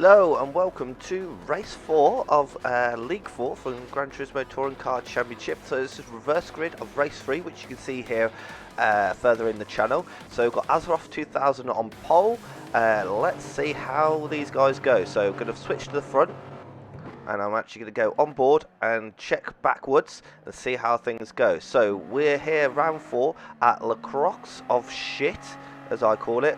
Hello and welcome to race 4 of League 4 from Gran Turismo Touring Car Championship. So this is reverse grid of race 3, which you can see here further in the channel. So we've got Azeroth 2000 on pole. Let's see how these guys go. So I'm going to switch to the front and I'm actually going to go on board and check backwards and see how things go. So we're here round 4 at La Croix of Shit, as I call it.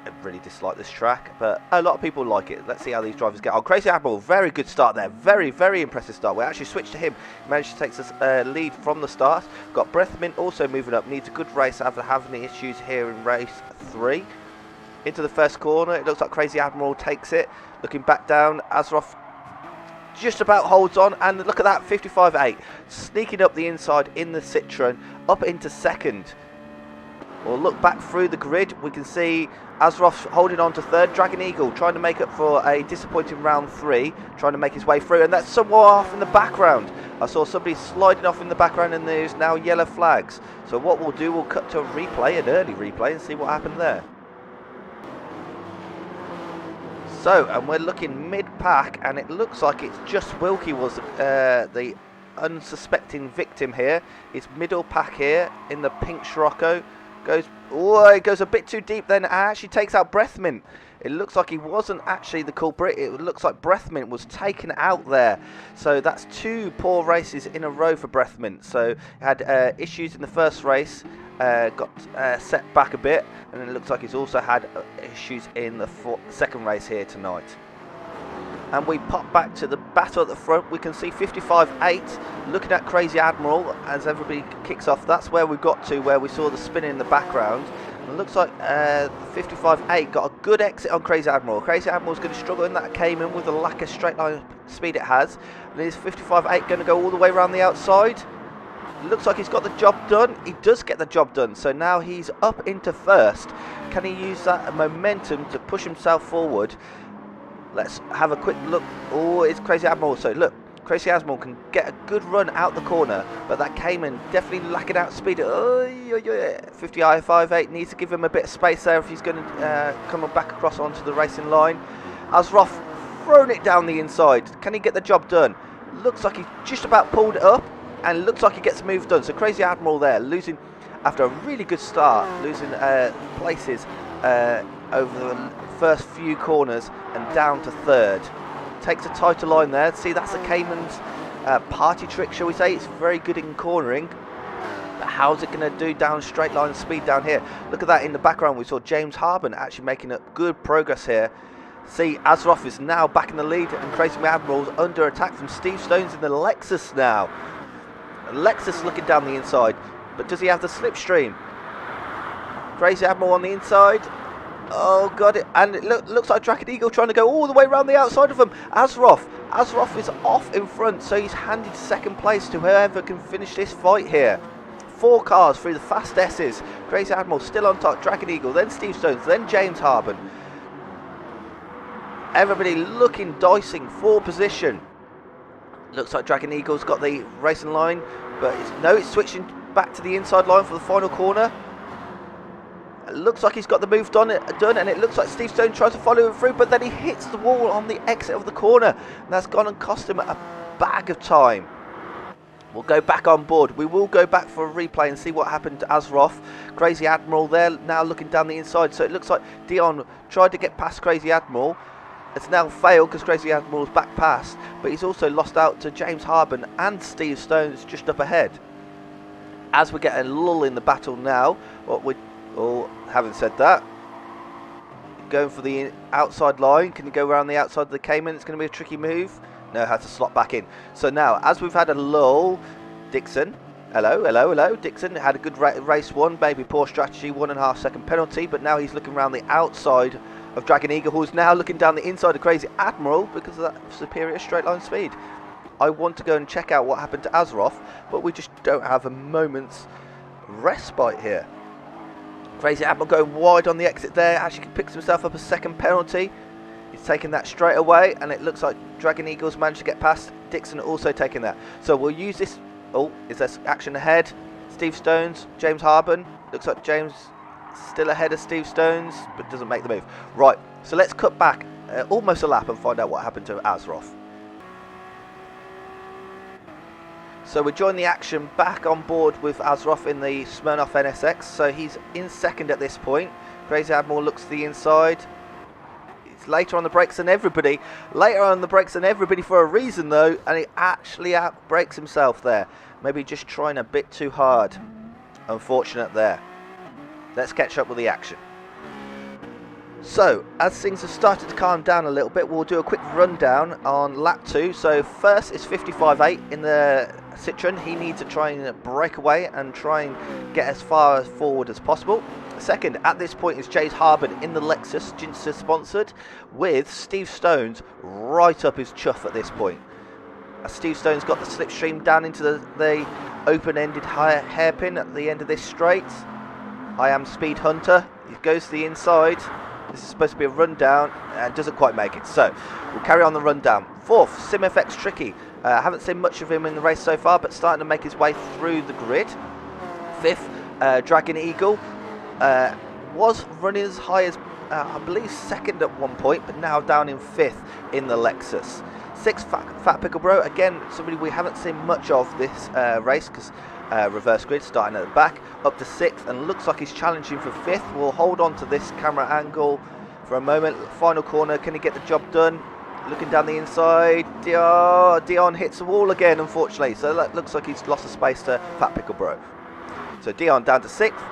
I really dislike this track, but a lot of people like it. Let's see how these drivers get on. Crazy Admiral, very good start there. Very impressive start. We actually switched to him. He managed to take us lead from the start. Got Breathmint also moving up. Needs a good race after having issues here in race 3. Into the first corner. It looks like Crazy Admiral takes it. Looking back down, Azeroth just about holds on. And look at that, 55.8. Sneaking up the inside in the Citroen. Up into second. We'll look back through the grid. We can see Azeroth holding on to third. Dragon Eagle trying to make up for a disappointing round 3, trying to make his way through, and that's somewhere off in the background. I saw somebody sliding off in the background, and there's now yellow flags. So what we'll do, we'll cut to a replay, an early replay, and see what happened there. So, and we're looking mid-pack, and it looks like it's just Wilkie was the unsuspecting victim here. It's middle pack here in the pink Scirocco. It goes a bit too deep then, and actually takes out Breathmint. It looks like he wasn't actually the culprit. It looks like Breathmint was taken out there. So that's 2 poor races in a row for Breathmint. So had issues in the first race, got set back a bit, and then it looks like he's also had issues in the second race here tonight. And we pop back to the battle at the front. We can see 55.8 looking at Crazy Admiral as everybody kicks off. That's where we got to, where we saw the spin in the background. And it looks like 55.8 got a good exit on Crazy Admiral. Crazy Admiral's going to struggle in that came in with the lack of straight line speed it has. And is 55.8 going to go all the way around the outside? Looks like he's got the job done. He does get the job done. So now he's up into first. Can he use that momentum to push himself forward? Let's have a quick look. Oh, it's Crazy Admiral. So look, Crazy Admiral can get a good run out the corner, but that Cayman definitely lacking out speed. 55.8 needs to give him a bit of space there if he's going to come back across onto the racing line. Azeroth thrown it down the inside. Can he get the job done? Looks like he just about pulled it up, and looks like he gets moved done. So Crazy Admiral there, losing after a really good start, losing places over the first few corners and down to third. Takes a tighter line there. See, that's the Cayman's party trick, shall we say. It's very good in cornering. But how's it going to do down straight line speed down here? Look at that in the background. We saw James Harben actually making a good progress here. See, Azeroth is now back in the lead, and Crazy Admiral's under attack from Steve Stones in the Lexus now. Lexus looking down the inside, but does he have the slipstream? Crazy Admiral on the inside. Oh, got it. And it looks like Dragon Eagle trying to go all the way around the outside of him. Azeroth is off in front, so he's handed second place to whoever can finish this fight here. 4 cars through the fast S's. Crazy Admiral still on top. Dragon Eagle, then Steve Stones, then James Harben. Everybody looking dicing for position. Looks like Dragon Eagle's got the racing line, but it's switching back to the inside line for the final corner. It looks like he's got the move done, and it looks like Steve Stone tries to follow him through, but then he hits the wall on the exit of the corner, and that's gone and cost him a bag of time. We'll go back on board. We will go back for a replay and see what happened to Azeroth. Crazy Admiral there, now looking down the inside, so it looks like Dion tried to get past Crazy Admiral. It's now failed because Crazy Admiral's back past, but he's also lost out to James Harben and Steve Stones just up ahead. As we get a lull in the battle now, having said that, going for the outside line. Can you go around the outside of the Cayman? It's going to be a tricky move. No, has to slot back in. So now, as we've had a lull, Dixon, hello. Dixon had a good race 1, maybe poor strategy, 1.5 second penalty, but now he's looking around the outside of Dragon Eagle, who's now looking down the inside of Crazy Admiral because of that superior straight line speed. I want to go and check out what happened to Azeroth, but we just don't have a moment's respite here. Crazy Admiral going wide on the exit there, actually picks himself up a second penalty. He's taking that straight away, and it looks like Dragon Eagle's managed to get past. Dixon also taking that. So we'll use this. Oh, is there action ahead? Steve Stones, James Harben. Looks like James still ahead of Steve Stones, but doesn't make the move. Right, so let's cut back almost a lap and find out what happened to Azroff. So we join the action back on board with Azroff in the Smirnoff NSX. So he's in second at this point. Crazy Admiral looks to the inside. He's later on the brakes than everybody. Later on the brakes than everybody for a reason though, and he actually outbrakes himself there. Maybe just trying a bit too hard. Unfortunate there. Let's catch up with the action. So, as things have started to calm down a little bit, we'll do a quick rundown on lap 2. So first is 55.8 in the Citroen. He needs to try and break away and try and get as far forward as possible. Second, at this point, is James Harbin in the Lexus, Ginster sponsored, with Steve Stones right up his chuff at this point. As Steve Stone's got the slipstream down into the open-ended hairpin at the end of this straight. I am Speed Hunter. He goes to the inside. This is supposed to be a rundown and doesn't quite make it. So we'll carry on the rundown. Fourth, SimFX Tricky. Haven't seen much of him in the race so far, but starting to make his way through the grid. Fifth, Dragon Eagle. Was running as high as, I believe, second at one point, but now down in fifth in the Lexus. Sixth, Fat Pickle Bro. Again, somebody we haven't seen much of this race because reverse grid starting at the back, up to sixth, and looks like he's challenging for fifth. We'll hold on to this camera angle for a moment. Final corner, can he get the job done? Looking down the inside, Dion hits the wall again, unfortunately. So that looks like he's lost the space to Fat Pickle Bro. So Dion down to sixth.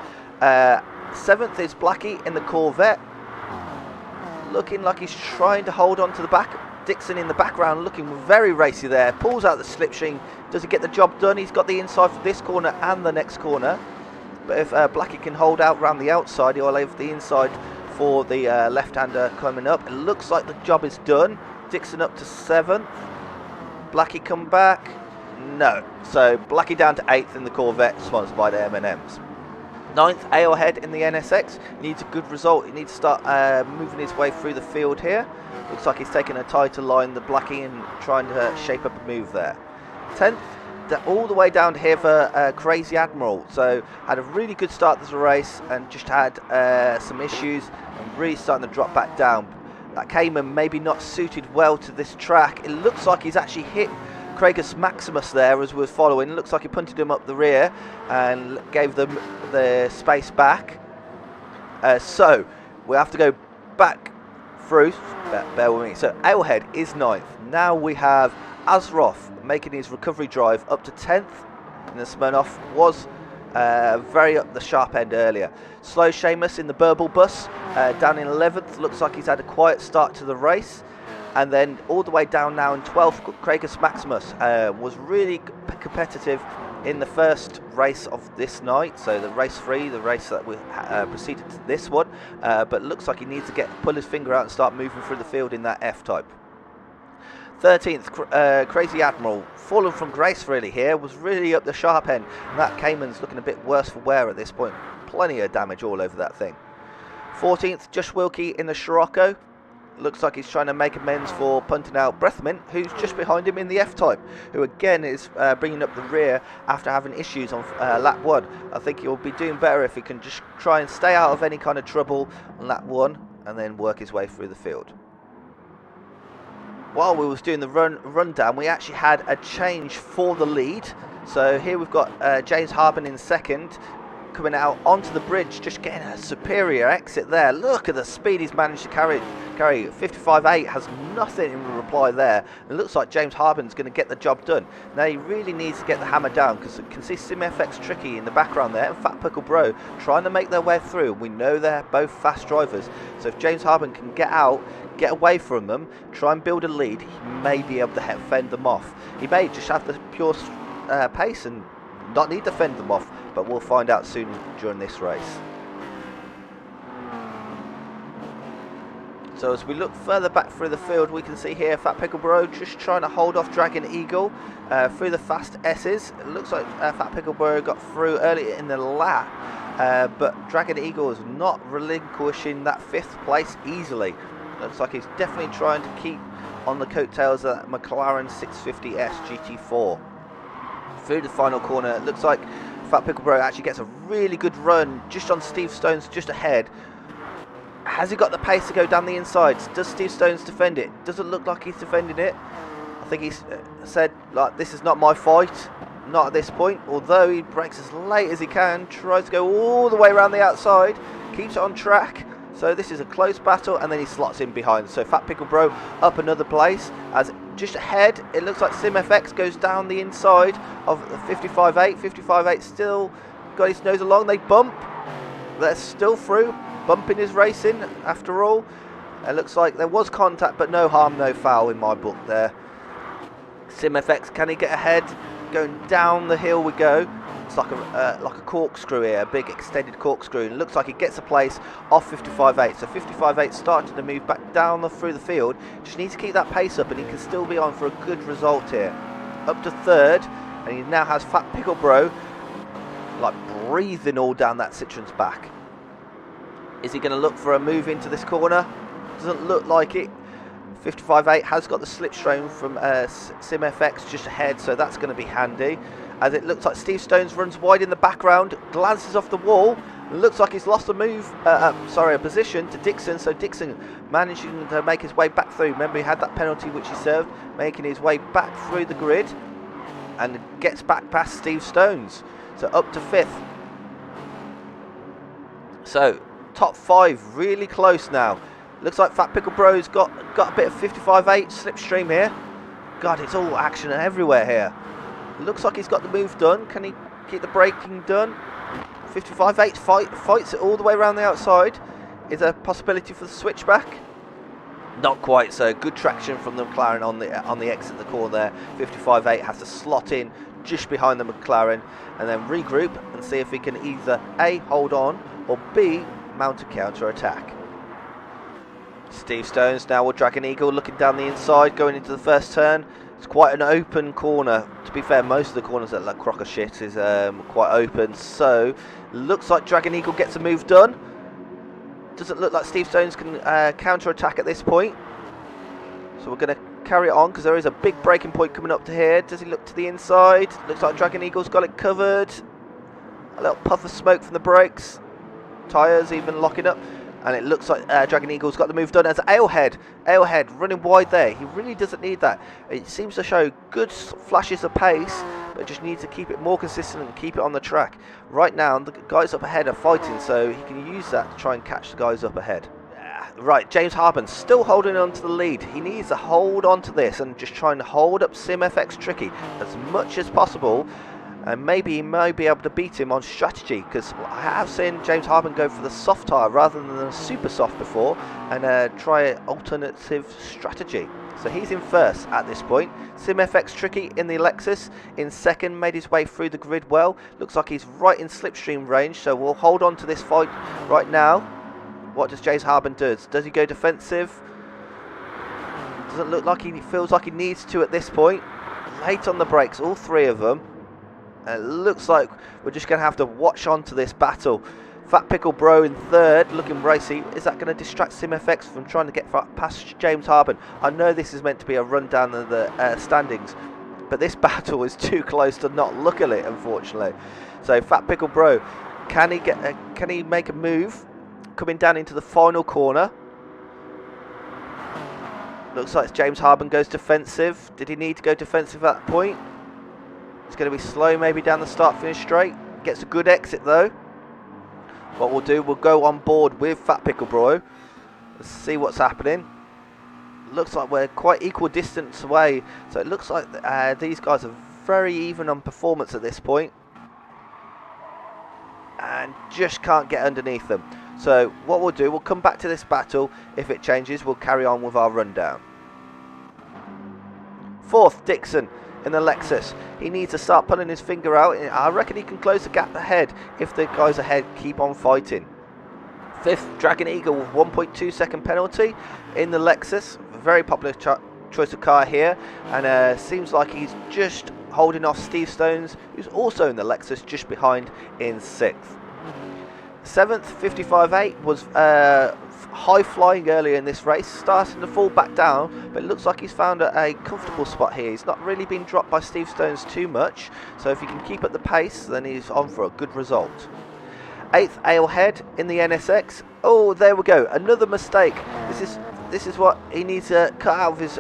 Seventh is Blackie in the Corvette. Looking like he's trying to hold on to the back. Dixon in the background looking very racy there. Pulls out the slipstream. Does he get the job done? He's got the inside for this corner and the next corner. But if Blackie can hold out around the outside, he'll leave the inside for the left-hander coming up. It looks like the job is done. Dixon up to seventh. Blackie come back. No. So Blackie down to eighth in the Corvette, sponsored by the M&Ms. Ninth, Alehead in the NSX. Needs a good result. He needs to start moving his way through the field here. Looks like he's taking a tighter line than Blackie and trying to shape up a move there. 10th, all the way down here for Crazy Admiral. So had a really good start to the race and just had some issues and really starting to drop back down. That Cayman maybe not suited well to this track. It looks like he's actually hit Craigus Maximus there as we're following. It looks like he punted him up the rear and gave them the space back. So we have to go back through. Bear with me. So Alehead is 9th. Now we have Azroff making his recovery drive up to 10th. And the Smirnoff was very up the sharp end earlier. Slow Seamus in the Burble bus down in 11th. Looks like he's had a quiet start to the race. And then all the way down now in 12th, Craigus Maximus was really competitive in the first race of this night. So the race 3, the race that we proceeded to this one. But looks like he needs to pull his finger out and start moving through the field in that F-type. 13th, Crazy Admiral, fallen from grace really here, was really up the sharp end. And that Cayman's looking a bit worse for wear at this point. Plenty of damage all over that thing. 14th, Josh Wilkie in the Sirocco. Looks like he's trying to make amends for punting out Breathmint, who's just behind him in the F-type, who again is bringing up the rear after having issues on lap 1. I think he'll be doing better if he can just try and stay out of any kind of trouble on lap 1 and then work his way through the field. While we was doing the rundown, we actually had a change for the lead. So here we've got James Harbin in second, coming out onto the bridge, just getting a superior exit there. Look at the speed he's managed to carry. 55.8 has nothing in reply there. It looks like James Harbin's going to get the job done. Now he really needs to get the hammer down because you can see SimFX Tricky in the background there and Fat Pickle Bro trying to make their way through. We know they're both fast drivers, so if James Harbin can get out, get away from them, try and build a lead, he may be able to fend them off. He may just have the pure pace and not need to fend them off, but we'll find out soon during this race. So as we look further back through the field, we can see here Fat Pickle Bro just trying to hold off Dragon Eagle through the fast S's. It looks like Fat Pickle Bro got through earlier in the lap, but Dragon Eagle is not relinquishing that 5th place easily. Looks like he's definitely trying to keep on the coattails of that McLaren 650S GT4. Through the final corner, it looks like Fat Pickle Bro actually gets a really good run just on Steve Stones just ahead. Has he got the pace to go down the insides? Does Steve Stones defend it? Doesn't look like he's defending it. I think he's said, like, this is not my fight, not at this point. Although he brakes as late as he can, tries to go all the way around the outside, keeps it on track. So this is a close battle, and then he slots in behind. So Fat Pickle Bro up another place. As just ahead, it looks like SimFX goes down the inside of the 55.8. 55.8 still got his nose along. They bump. They're still through. Bumping is racing after all. It looks like there was contact, but no harm, no foul in my book there. SimFX, can he get ahead? Going down the hill we go. It's like a corkscrew here, a big extended corkscrew. And it looks like he gets a place off 55.8. So 55.8 starting to move back down through the field. Just needs to keep that pace up, and he can still be on for a good result here. Up to third, and he now has Fat Pickle Bro like breathing all down that Citroen's back. Is he going to look for a move into this corner? Doesn't look like it. 55.8 has got the slipstream from SimFX just ahead, so that's going to be handy. As it looks like Steve Stones runs wide in the background, glances off the wall, and looks like he's lost a position to Dixon. So Dixon managing to make his way back through. Remember, he had that penalty which he served, making his way back through the grid, and gets back past Steve Stones. So up to fifth. So top five really close now. Looks like Fat Pickle Bro's got a bit of 55.8 slipstream here. God, it's all action everywhere here. Looks like he's got the move done. Can he keep the braking done? 55.8 fights it all the way around the outside. Is there a possibility for the switchback? Not quite so. Good traction from the McLaren on the exit of the corner there. 55.8 has to slot in just behind the McLaren and then regroup and see if he can either A, hold on, or B, mount a counter attack. Steve Stones now will drag an eagle, looking down the inside, going into the first turn. It's quite an open corner. To be fair, most of the corners at La Crocker Shit is quite open. So, looks like Dragon Eagle gets a move done. Doesn't look like Steve Stones can counter-attack at this point. So we're going to carry it on because there is a big breaking point coming up to here. Does he look to the inside? Looks like Dragon Eagle's got it covered. A little puff of smoke from the brakes. Tyres even locking up. And it looks like Dragon Eagle's got the move done as Alehead running wide there. He really doesn't need that. It seems to show good flashes of pace, but just needs to keep it more consistent and keep it on the track. Right now, the guys up ahead are fighting, so he can use that to try and catch the guys up ahead. Right, James Harben still holding on to the lead. He needs to hold on to this and just try and hold up SimFX Tricky as much as possible. And maybe he may be able to beat him on strategy, because I have seen James Harben go for the soft tyre rather than the super soft before and try an alternative strategy. So he's in first at this point. SimFX Tricky in the Lexus in second, made his way through the grid well. Looks like he's right in slipstream range, so we'll hold on to this fight right now. What does James Harben do? Does he go defensive? Doesn't look like he feels like he needs to at this point. Late on the brakes, all three of them. And it looks like we're just going to have to watch on to this battle. Fat Pickle Bro in third, looking racy. Is that going to distract SimFX from trying to get past James Harben? I know this is meant to be a rundown of the standings, but this battle is too close to not look at it, unfortunately. So Fat Pickle Bro, can he make a move coming down into the final corner? Looks like James Harben goes defensive. Did he need to go defensive at that point? It's going to be slow maybe down the start-finish straight. Gets a good exit though. What we'll do, we'll go on board with Fat Pickle Bro. Let's see what's happening. Looks like we're quite equal distance away. So it looks like these guys are very even on performance at this point. And just can't get underneath them. So what we'll do, we'll come back to this battle. If it changes, we'll carry on with our rundown. Fourth, Dixon in the Lexus. He needs to start pulling his finger out. I reckon he can close the gap ahead if the guys ahead keep on fighting. Fifth, Dragon Eagle with 1.2 second penalty in the Lexus. A very popular choice of car here, and seems like he's just holding off Steve Stones, who's also in the Lexus just behind in sixth. Seventh, 55.8 was high flying earlier in this race, starting to fall back down, but it looks like he's found a comfortable spot here. He's not really been dropped by Steve Stones too much, so if he can keep at the pace, then he's on for a good result. 8th Alehead in the NSX. Oh, there we go. Another mistake. This is what he needs to cut out of his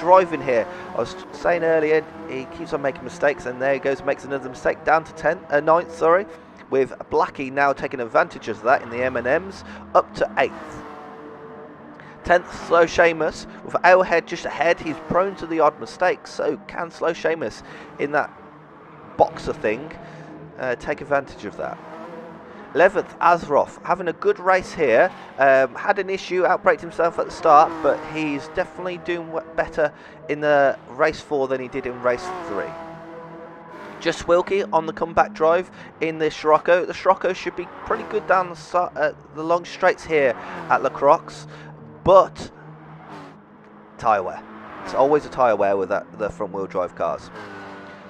driving here. I was saying earlier, he keeps on making mistakes, and there he goes, makes another mistake, down to 9th, sorry, with Blackie now taking advantage of that in the M&Ms, up to 8th. 10th, Slow Seamus, with Alehead just ahead. He's prone to the odd mistake, so can Slow Seamus in that boxer thing take advantage of that. 11th, Azroth, having a good race here. Had an issue, outbraked himself at the start, but he's definitely doing better in the race 4 than he did in race 3. Just Wilkie on the comeback drive in the Scirocco. The Scirocco should be pretty good down the long straights here at La Croix, but tyre wear. It's always a tyre wear with the front wheel drive cars.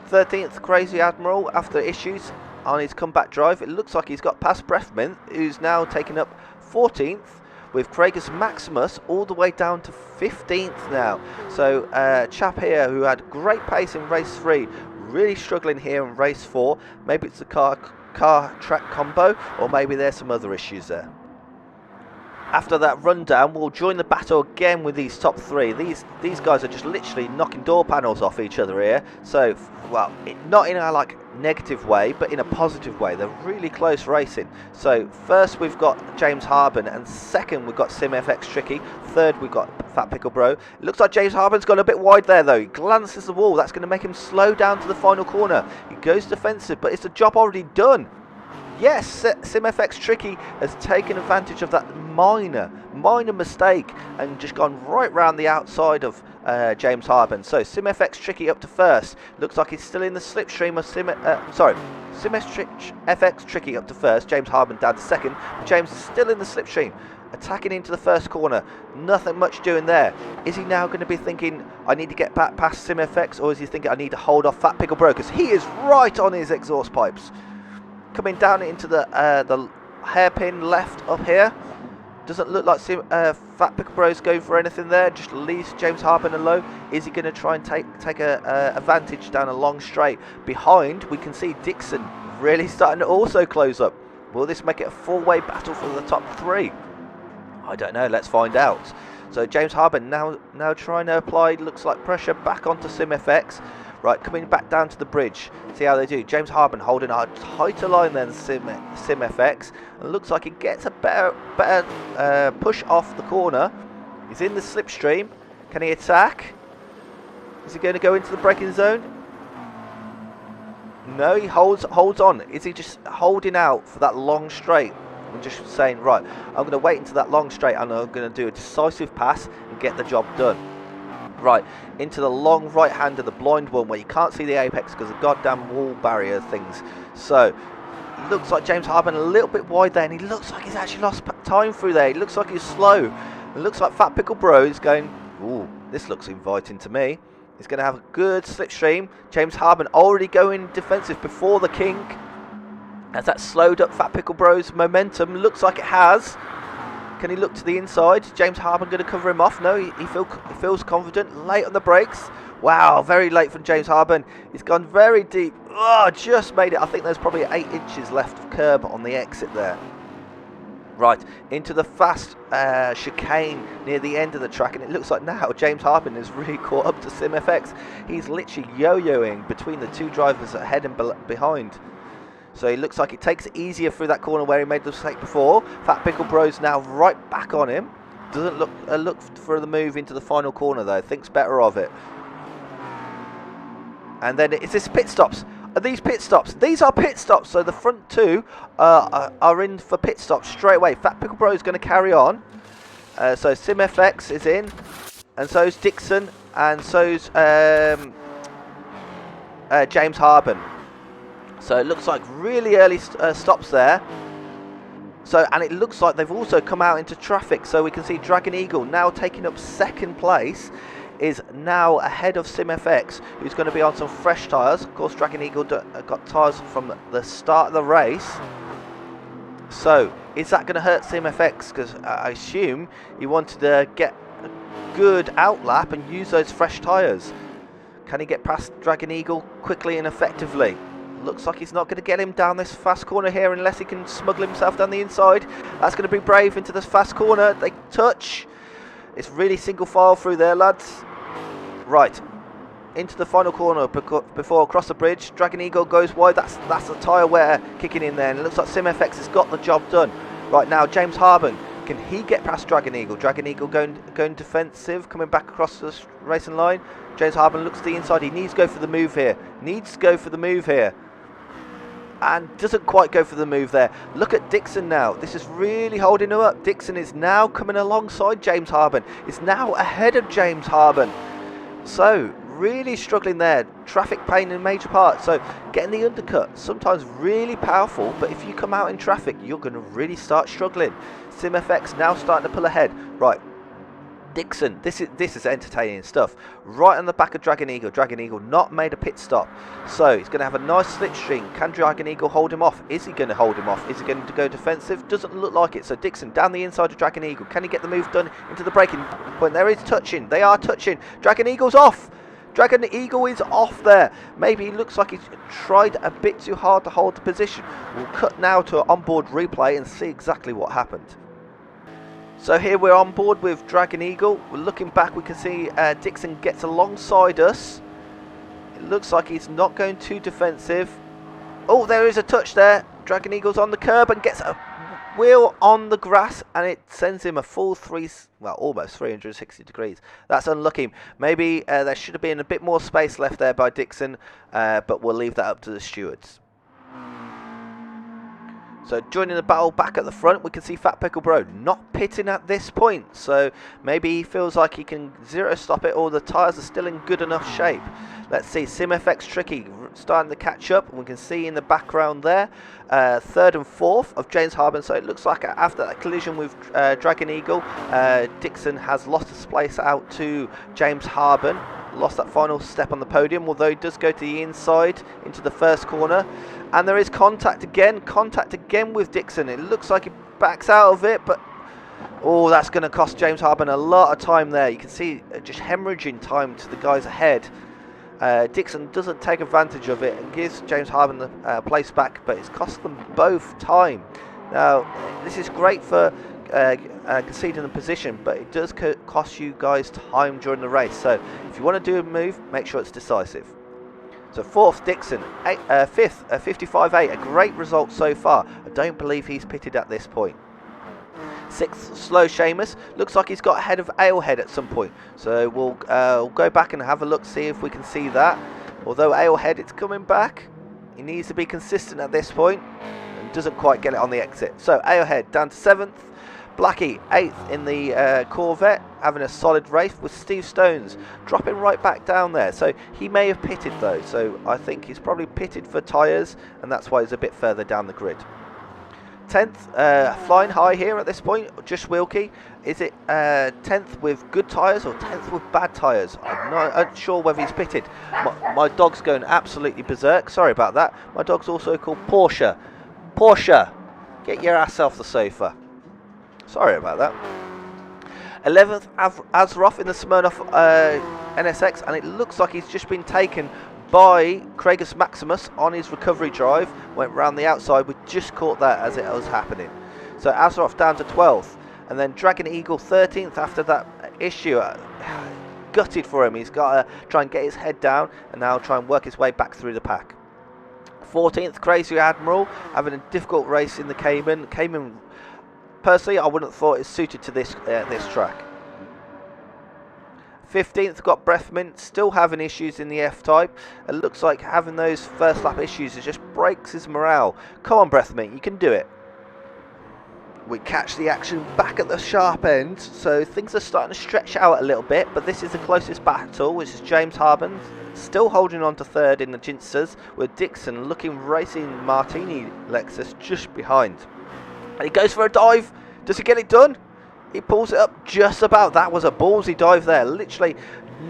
13th, Crazy Admiral, after issues on his comeback drive. It looks like he's got past Brefman, who's now taken up 14th, with Craigus Maximus all the way down to 15th now. So chap here who had great pace in race 3, really struggling here in race 4. Maybe it's the car track combo, or maybe there's some other issues there. After that rundown, we'll join the battle again with these top 3. These guys are just literally knocking door panels off each other here. So, well, not in a negative way, but in a positive way. They're really close racing. So first we've got James Harben, and second we've got SimFX Tricky. Third we've got Fat Pickle Bro. It looks like James Harben's gone a bit wide there though. He glances the wall. That's going to make him slow down to the final corner. He goes defensive, but it's a job already done. Yes, SimFX Tricky has taken advantage of that minor mistake and just gone right round the outside of James Harben. So SimFX Tricky up to first. Looks like he's still in the slipstream of SimFX Tricky up to first. James Harben down to second. But James is still in the slipstream, attacking into the first corner. Nothing much doing there. Is he now going to be thinking, I need to get back past SimFX, or is he thinking, I need to hold off Fat Pickle Bro? Because he is right on his exhaust pipes. Coming down into the hairpin left up here. Doesn't look like Fat Pickle Bro's going for anything there. Just leaves James Harben alone. Is he going to try and take a advantage down a long straight? Behind, we can see Dixon really starting to also close up. Will this make it a four-way battle for the top 3? I don't know. Let's find out. So James Harben now trying to apply, looks like, pressure back onto SimFX. Right, coming back down to the bridge. See how they do. James Harben holding a tighter line than SimFX. And looks like he gets a better push off the corner. He's in the slipstream. Can he attack? Is he going to go into the braking zone? No, he holds on. Is he just holding out for that long straight? I'm just saying, right, I'm going to wait until that long straight and I'm going to do a decisive pass and get the job done. Right, into the long right hand of the blind one where you can't see the apex because of goddamn wall barrier things. So, looks like James Harben a little bit wide there, and he looks like he's actually lost time through there. He looks like he's slow. It looks like Fat Pickle Bro is going, ooh, this looks inviting to me. He's going to have a good slipstream. James Harben already going defensive before the kink. Has that slowed up Fat Pickle Bro's momentum? Looks like it has. Can he look to the inside? James Harben going to cover him off? No, he feels confident. Late on the brakes. Wow, very late from James Harben. He's gone very deep. Oh, just made it. I think there's probably 8 inches left of curb on the exit there. Right, into the fast chicane near the end of the track. And it looks like now James Harben is really caught up to SimFX. He's literally yo-yoing between the two drivers ahead and behind. So it looks like it takes it easier through that corner where he made the mistake before. Fat Pickle Bro's now right back on him. Doesn't look for the move into the final corner though. Thinks better of it. And then is this pit stops? Are these pit stops? These are pit stops. So the front two are in for pit stops straight away. Fat Pickle Bro's going to carry on. So SimFX is in, and so's Dixon, and so's James Harben. So it looks like really early stops there. So, and it looks like they've also come out into traffic. So we can see Dragon Eagle now taking up second place, is now ahead of SimFX, who's going to be on some fresh tyres. Of course, Dragon Eagle got tyres from the start of the race. So is that going to hurt SimFX? Because I assume he wanted to get a good outlap and use those fresh tyres. Can he get past Dragon Eagle quickly and effectively? Looks like he's not going to get him down this fast corner here unless he can smuggle himself down the inside. That's going to be brave into this fast corner. They touch. It's really single file through there, lads. Right. Into the final corner before across the bridge. Dragon Eagle goes wide. That's the tyre wear kicking in there. And it looks like SimFX has got the job done. Right now, James Harben. Can he get past Dragon Eagle? Dragon Eagle going defensive, coming back across the racing line. James Harben looks to the inside. He needs to go for the move here. And doesn't quite go for the move there. Look at Dixon now. This is really holding him up. Dixon is now coming alongside James Harben. Is now ahead of James Harben. So, really struggling there. Traffic playing a major part. So, getting the undercut, sometimes really powerful, but if you come out in traffic, you're going to really start struggling. SimFX now starting to pull ahead. Right. Dixon, this is entertaining stuff. Right on the back of Dragon Eagle. Dragon Eagle not made a pit stop. So he's going to have a nice slipstream. Can Dragon Eagle hold him off? Is he going to hold him off? Is he going to go defensive? Doesn't look like it. So Dixon down the inside of Dragon Eagle. Can he get the move done into the braking point? There is touching. They are touching. Dragon Eagle's off. Dragon Eagle is off there. Maybe he looks like he's tried a bit too hard to hold the position. We'll cut now to an onboard replay and see exactly what happened. So here we're on board with Dragon Eagle. We're looking back, we can see Dixon gets alongside us. It looks like he's not going too defensive. Oh, there is a touch there. Dragon Eagle's on the curb and gets a wheel on the grass, and it sends him a full almost 360 degrees. That's unlucky. Maybe there should have been a bit more space left there by Dixon, but we'll leave that up to the stewards. So joining the battle back at the front, we can see Fat Pickle Bro not pitting at this point. So maybe he feels like he can zero stop it, or the tyres are still in good enough shape. Let's see, SimFX Tricky starting to catch up. We can see in the background there, third and fourth of James Harben. So it looks like after that collision with Dragon Eagle, Dixon has lost his place out to James Harben. Lost that final step on the podium, although he does go to the inside into the first corner. And there is contact again with Dixon. It looks like he backs out of it, but oh, that's going to cost James Harben a lot of time there. You can see just hemorrhaging time to the guys ahead. Dixon doesn't take advantage of it and gives James Harben the place back, but it's cost them both time. Now, this is great for conceding the position, but it does cost you guys time during the race. So if you want to do a move, make sure it's decisive. So fourth, Dixon. Fifth, 55.8. A great result so far. I don't believe he's pitted at this point. Sixth, Slow Seamus. Looks like he's got ahead of Alehead at some point. So we'll go back and have a look, see if we can see that. Although Alehead, it's coming back. He needs to be consistent at this point and doesn't quite get it on the exit. So Alehead down to 7th. Blackie, 8th in the Corvette, having a solid race with Steve Stones dropping right back down there. So he may have pitted though, so I think he's probably pitted for tyres, and that's why he's a bit further down the grid. 10th, flying high here at this point, Josh Wilkie. Is it 10th with good tyres or 10th with bad tyres? I'm not unsure whether he's pitted. My dog's going absolutely berserk, sorry about that. My dog's also called Porsche. Porsche, get your ass off the sofa. Sorry about that. 11th, Azroff in the Smirnoff NSX, and it looks like he's just been taken by Craigus Maximus on his recovery drive. Went round the outside. We just caught that as it was happening. So Azroff down to 12th, and then Dragon Eagle 13th after that issue. Gutted for him. He's got to try and get his head down and now try and work his way back through the pack. 14th, Crazy Admiral, having a difficult race in the Cayman. Personally, I wouldn't have thought it's suited to this track. 15th, got Breathmint, still having issues in the F-Type. It looks like having those first lap issues, it just breaks his morale. Come on, Breathmint, you can do it. We catch the action back at the sharp end, so things are starting to stretch out a little bit, but this is the closest battle, which is James Harben, still holding on to third in the Ginsters, with Dixon looking racing Martini Lexus just behind. And he goes for a dive. Does he get it done? He pulls it up just about. That was a ballsy dive there. Literally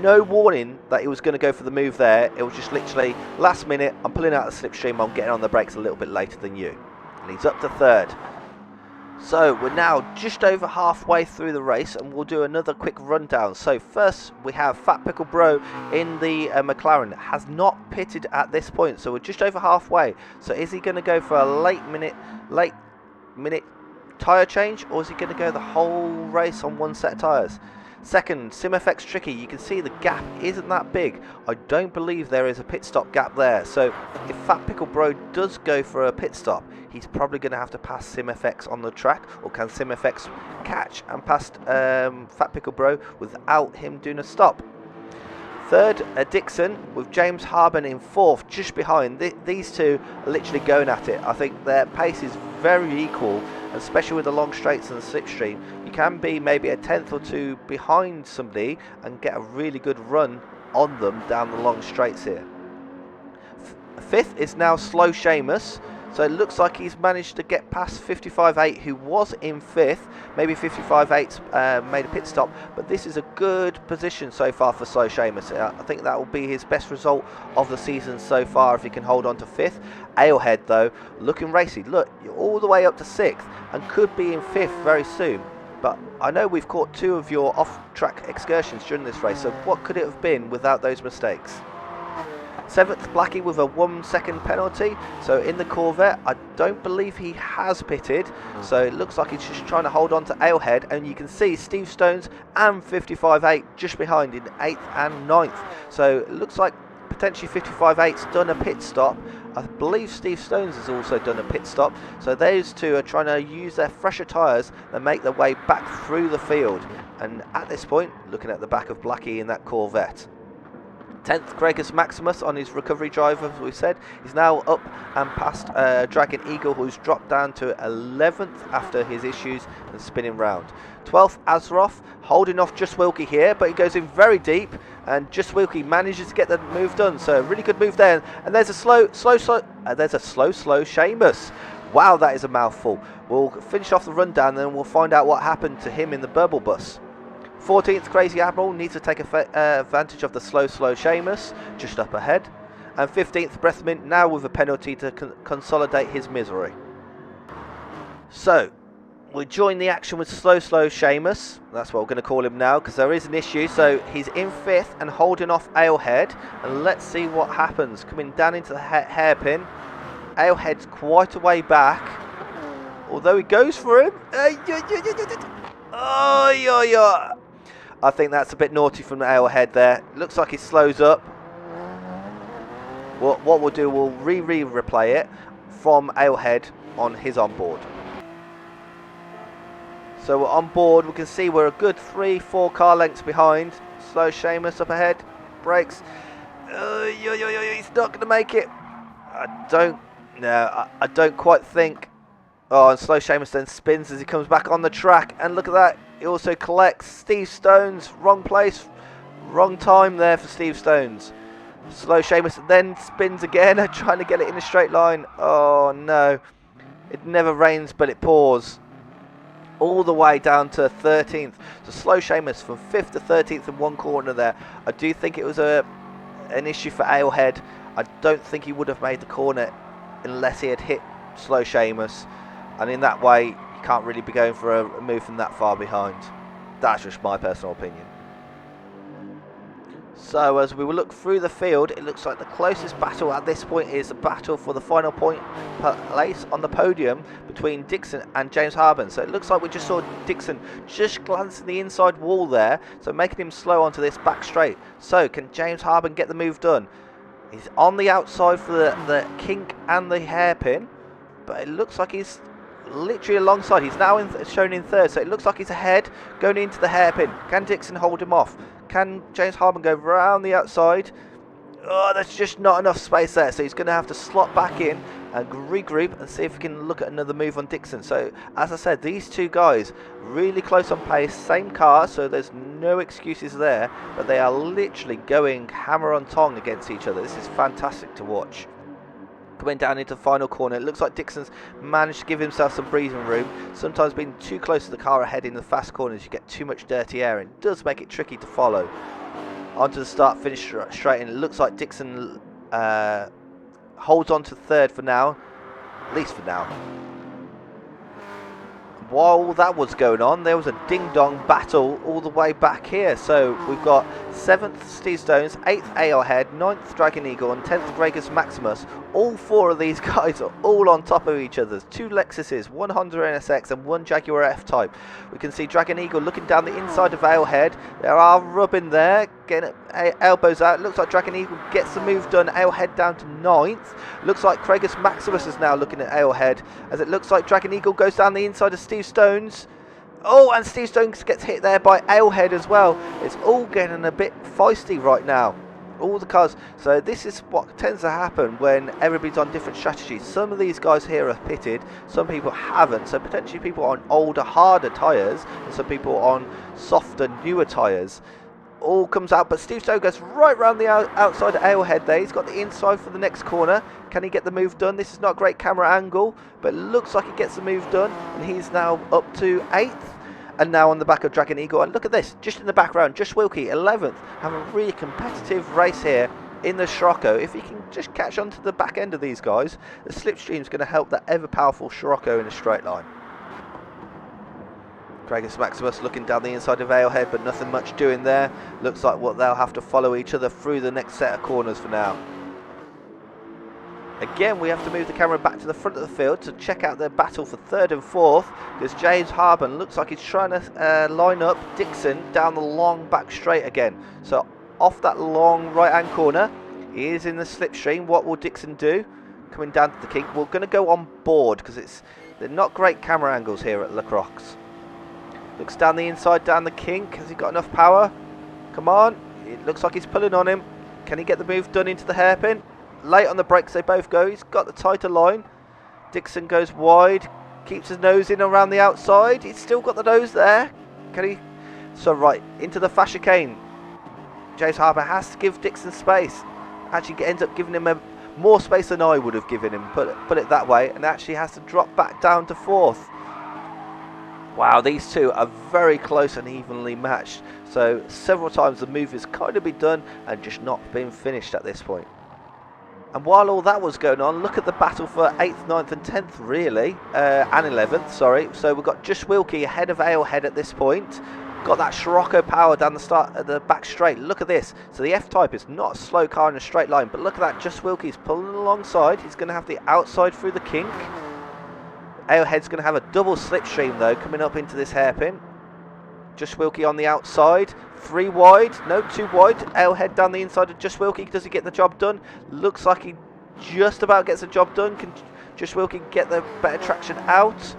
no warning that he was going to go for the move there. It was just literally last minute. I'm pulling out the slipstream. I'm getting on the brakes a little bit later than you. And he's up to third. So we're now just over halfway through the race, and we'll do another quick rundown. So first we have Fat Pickle Bro in the McLaren, has not pitted at this point, so we're just over halfway. So is he going to go for a late minute tyre change, or is he going to go the whole race on one set of tyres? Second, SimFX Tricky, you can see the gap isn't that big. I don't believe there is a pit stop gap there. So if Fat Pickle Bro does go for a pit stop, he's probably going to have to pass SimFX on the track, or can SimFX catch and pass Fat Pickle Bro without him doing a stop? Third, Dixon with James Harben in fourth, just behind. These two are literally going at it. I think their pace is very equal, especially with the long straights and the slipstream. You can be maybe a tenth or two behind somebody and get a really good run on them down the long straights here. Fifth is now Slow Seamus. So it looks like he's managed to get past 55.8, who was in fifth. Maybe 55.8's made a pit stop, but this is a good position so far for Slow Seamus. I think that will be his best result of the season so far if he can hold on to fifth. Alehead, though, looking racy. Look, you're all the way up to sixth and could be in fifth very soon. But I know we've caught two of your off-track excursions during this race, so what could it have been without those mistakes? Seventh, Blackie with a 1 second penalty. So in the Corvette, I don't believe he has pitted. So it looks like he's just trying to hold on to Alehead. And you can see Steve Stones and 55.8 just behind in 8th and 9th. So it looks like potentially 55.8's done a pit stop. I believe Steve Stones has also done a pit stop. So those two are trying to use their fresher tyres and make their way back through the field. And at this point, looking at the back of Blackie in that Corvette. 10th, Gregis Maximus on his recovery drive, as we said. He's now up and past Dragon Eagle, who's dropped down to 11th after his issues and spinning round. 12th, Azeroth, holding off Just Wilkie here, but he goes in very deep, and Just Wilkie manages to get the move done. So a really good move there. And there's a slow Seamus. Wow, that is a mouthful. We'll finish off the rundown, and then we'll find out what happened to him in the Burble bus. 14th, Crazy Admiral needs to take advantage of the slow Seamus, just up ahead. And 15th, Breathmint, now with a penalty to consolidate his misery. So, we join the action with slow Seamus. That's what we're going to call him now, because there is an issue. So, he's in 5th and holding off Alehead. And let's see what happens. Coming down into the hairpin. Alehead's quite a way back. Although he goes for him. I think that's a bit naughty from the Alehead there. Looks like he slows up. What we'll do, we'll replay it from Alehead on his onboard. So we're on board. We can see we're a good 3-4 car lengths behind. Slow Seamus up ahead. Brakes. He's not going to make it. I don't quite think. Oh, and Slow Seamus then spins as he comes back on the track. And look at that. He also collects Steve Stones. Wrong place, wrong time there for Steve Stones. Slow Seamus then spins again, trying to get it in a straight line. Oh no. It never rains, but it pours. All the way down to 13th. So Slow Seamus from 5th to 13th in one corner there. I do think it was an issue for Alehead. I don't think he would have made the corner unless he had hit Slow Seamus. And in that way, you can't really be going for a move from that far behind. That's just my personal opinion. So as we will look through the field, it looks like the closest battle at this point is a battle for the final point place on the podium between Dixon and James Harben. So it looks like we just saw Dixon just glancing the inside wall there, so making him slow onto this back straight. So can James Harben get the move done? He's on the outside for the kink and the hairpin, but it looks like he's literally alongside. He's now shown in third, so it looks like he's ahead going into the hairpin. Can Dixon hold him off? Can James Harben go round the outside? Oh, there's just not enough space there, so he's going to have to slot back in and regroup and see if we can look at another move on Dixon. So as I said, these two guys really close on pace, same car, so there's no excuses there, but they are literally going hammer on tongue against each other. This is fantastic to watch. Coming down into the final corner, it looks like Dixon's managed to give himself some breathing room. Sometimes being too close to the car ahead in the fast corners, you get too much dirty air, and it does make it tricky to follow. Onto the start finish straight, and it looks like Dixon holds on to third for now, at least for now. while that was going on, there was a ding-dong battle all the way back here. So we've got 7th Steve Stones, 8th ALhead, 9th Dragon Eagle and 10th Gregis Maximus. All 4 of these guys are all on top of each other. 2 Lexuses, 1 Honda NSX and 1 Jaguar F-Type. We can see Dragon Eagle looking down the inside of ALhead. They are rubbing there, getting elbows out. Looks like Dragon Eagle gets the move done. ALhead down to 9th. Looks like Gregis Maximus is now looking at ALhead, as it looks like Dragon Eagle goes down the inside of Steve Stones. Oh, and Steve Stones gets hit there by ALhead as well. It's all getting a bit feisty right now, all the cars. So this is what tends to happen when everybody's on different strategies. Some of these guys here are pitted, some people haven't. So potentially people on older, harder tyres, and some people on softer, newer tyres. All comes out, but Steve Stowe goes right round the outside of ALhead there. He's got the inside for the next corner. Can he get the move done? This is not a great camera angle, but it looks like he gets the move done, and he's now up to 8th. And now on the back of Dragon Eagle, and look at this, just in the background, Josh Wilkie 11th, having a really competitive race here in the Sparco. If he can just catch on to the back end of these guys, the slipstream is going to help that ever powerful Sparco in a straight line. Gregis Maximus looking down the inside of ALhead, but nothing much doing there. Looks like what they'll have to follow each other through the next set of corners for now. Again, we have to move the camera back to the front of the field to check out their battle for 3rd and 4th, because James Harben looks like he's trying to line up Dixon down the long back straight again. So off that long right hand corner, he is in the slipstream. What will Dixon do? Coming down to the kink. We're going to go on board because they're not great camera angles here at Le Croix. Looks down the inside, down the kink. Has he got enough power? Come on. It looks like he's pulling on him. Can he get the move done into the hairpin? Late on the brakes they both go. He's got the tighter line. Dixon goes wide. Keeps his nose in around the outside. He's still got the nose there. Can he? So right, into the fascia cane. James Harper has to give Dixon space. Actually ends up giving him more space than I would have given him. Put it that way. And actually has to drop back down to 4th. Wow, these two are very close and evenly matched. So several times the move has kind of been done and just not been finished at this point. And while all that was going on, look at the battle for 8th, 9th and 10th really, and 11th, sorry. So we've got Josh Wilkie ahead of ALhead at this point. Got that Sirocco power down the start at the back straight. Look at this. So the F-Type is not a slow car in a straight line, but look at that. Josh Wilkie's pulling alongside. He's going to have the outside through the kink. ALhead's going to have a double slipstream though coming up into this hairpin. Josh Wilkie on the outside, 3 wide, no 2 wide. ALhead down the inside of Josh Wilkie. Does he get the job done? Looks like he just about gets the job done. Can Josh Wilkie get the better traction out? It's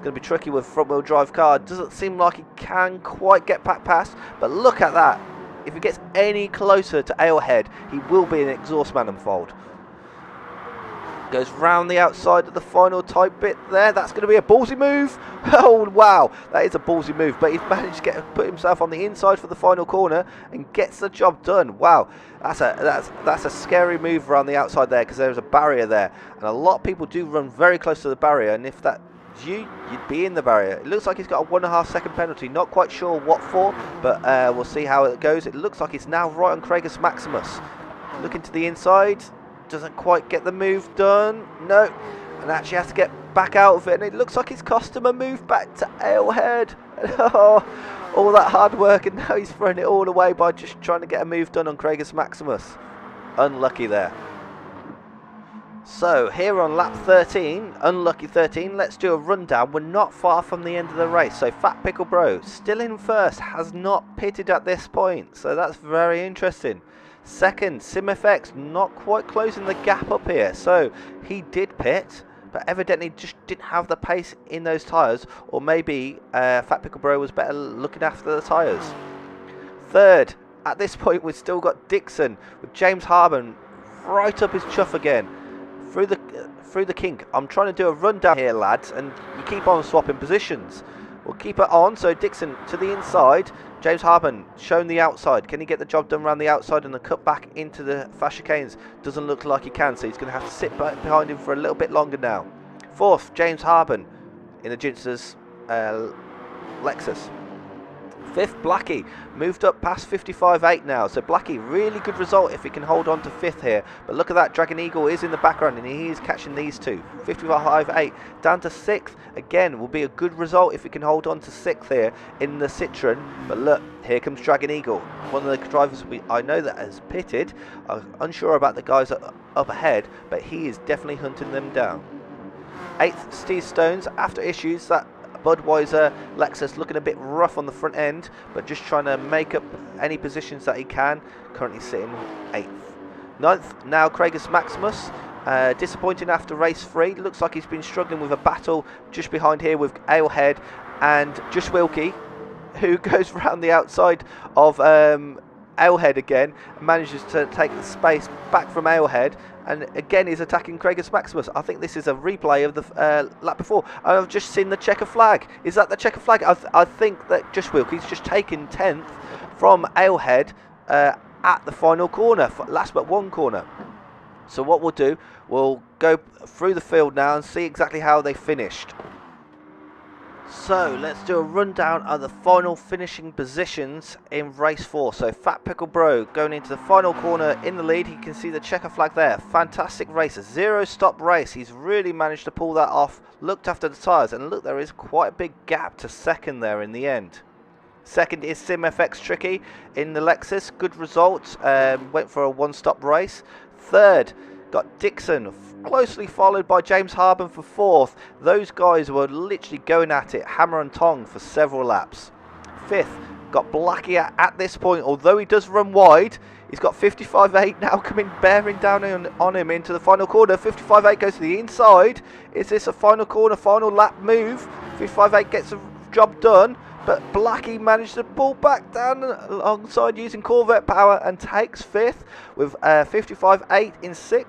going to be tricky with front wheel drive car. Doesn't seem like he can quite get back past, but look at that. If he gets any closer to ALhead, he will be an exhaust manifold. Goes round the outside of the final type bit there. That's going to be a ballsy move. Oh wow, that is a ballsy move, but he's managed to put himself on the inside for the final corner and gets the job done. Wow, that's a scary move around the outside there, because there's a barrier there, and a lot of people do run very close to the barrier, and if that you'd be in the barrier. It looks like he's got a 1.5 second penalty. Not quite sure what for, but we'll see how it goes. It looks like he's now right on Gregis Maximus. Looking to the inside. Doesn't quite get the move done. No. And actually has to get back out of it. And it looks like it's cost him a move back to ALhead. Oh, all that hard work, and now he's throwing it all away by just trying to get a move done on Gregis Maximus. Unlucky there. So here on lap 13, unlucky 13, let's do a rundown. We're not far from the end of the race. So Fat Pickle Bro still in first, has not pitted at this point. So that's very interesting. Second, SimFX not quite closing the gap up here. So he did pit, but evidently just didn't have the pace in those tyres. Or maybe Fat Pickle Bro was better looking after the tyres. Third, at this point we've still got Dixon with James Harben right up his chuff again. Through the kink. I'm trying to do a rundown here, lads, and you keep on swapping positions. We'll keep it on. So Dixon to the inside. James Harben shown the outside. Can he get the job done around the outside and then cut back into the fascia canes? Doesn't look like he can, so he's going to have to sit back behind him for a little bit longer now. Fourth, James Harben in the Ginster's Lexus. Fifth, Blackie, moved up past 55.8 now. So Blackie, really good result if he can hold on to fifth here. But look at that, Dragon Eagle is in the background and he is catching these two. 55.8 down to sixth. Again, will be a good result if he can hold on to sixth here in the Citroen. But look, here comes Dragon Eagle. One of the drivers I know that has pitted. I'm unsure about the guys up ahead, but he is definitely hunting them down. Eighth, Steve Stones, after issues, that Budweiser Lexus looking a bit rough on the front end, but just trying to make up any positions that he can. Currently sitting 8th. 9th, now Craigus Maximus. Disappointing after race 3. Looks like he's been struggling with a battle just behind here with Alehead and Just Wilkie, who goes around the outside of Alehead again, manages to take the space back from Alehead, and again is attacking Craigus Maximus. I think this is a replay of the lap before. I've just seen the checker flag. Is that the checker flag? I think that Just Wilkie's just taken 10th from Alehead at the final corner, last but one corner. So what we'll do, we'll go through the field now and see exactly how they finished. So let's do a rundown of the final finishing positions in race 4. So Fat Pickle Bro going into the final corner in the lead. You can see the checker flag there. Fantastic race, a 0-stop race. He's really managed to pull that off. Looked after the tyres, and look, there is quite a big gap to second there in the end. Second is SimFX Tricky in the Lexus. Good result. Went for a 1-stop race. Third, got Dixon, closely followed by James Harben for 4th. Those guys were literally going at it, hammer and tong, for several laps. 5th, got Blackie at this point, although he does run wide. He's got 55.8 now coming bearing down on him into the final corner. 55.8 goes to the inside. Is this a final corner, final lap move? 55.8 gets the job done, but Blackie managed to pull back down alongside using Corvette power and takes 5th with 55.8 in 6th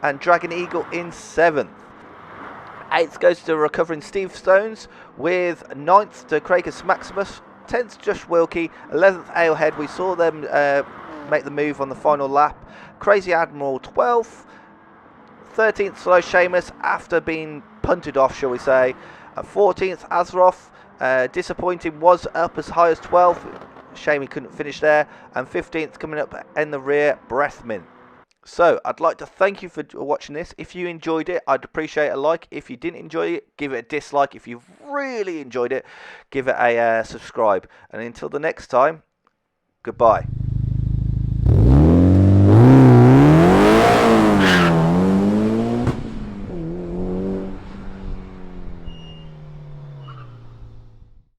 and Dragon Eagle in 7th. 8th goes to recovering Steve Stones, with 9th to Craigus Maximus, 10th Josh Wilkie, 11th Alehead. We saw them make the move on the final lap. Crazy Admiral 12th, 13th Slow Seamus after being punted off, shall we say. 14th Azeroth. Disappointing, was up as high as 12th. Shame he couldn't finish there. And 15th coming up in the rear, Breathmin. So I'd like to thank you for watching this. If you enjoyed it, I'd appreciate a like. If you didn't enjoy it, give it a dislike. If you've really enjoyed it, give it a subscribe. And until the next time, goodbye.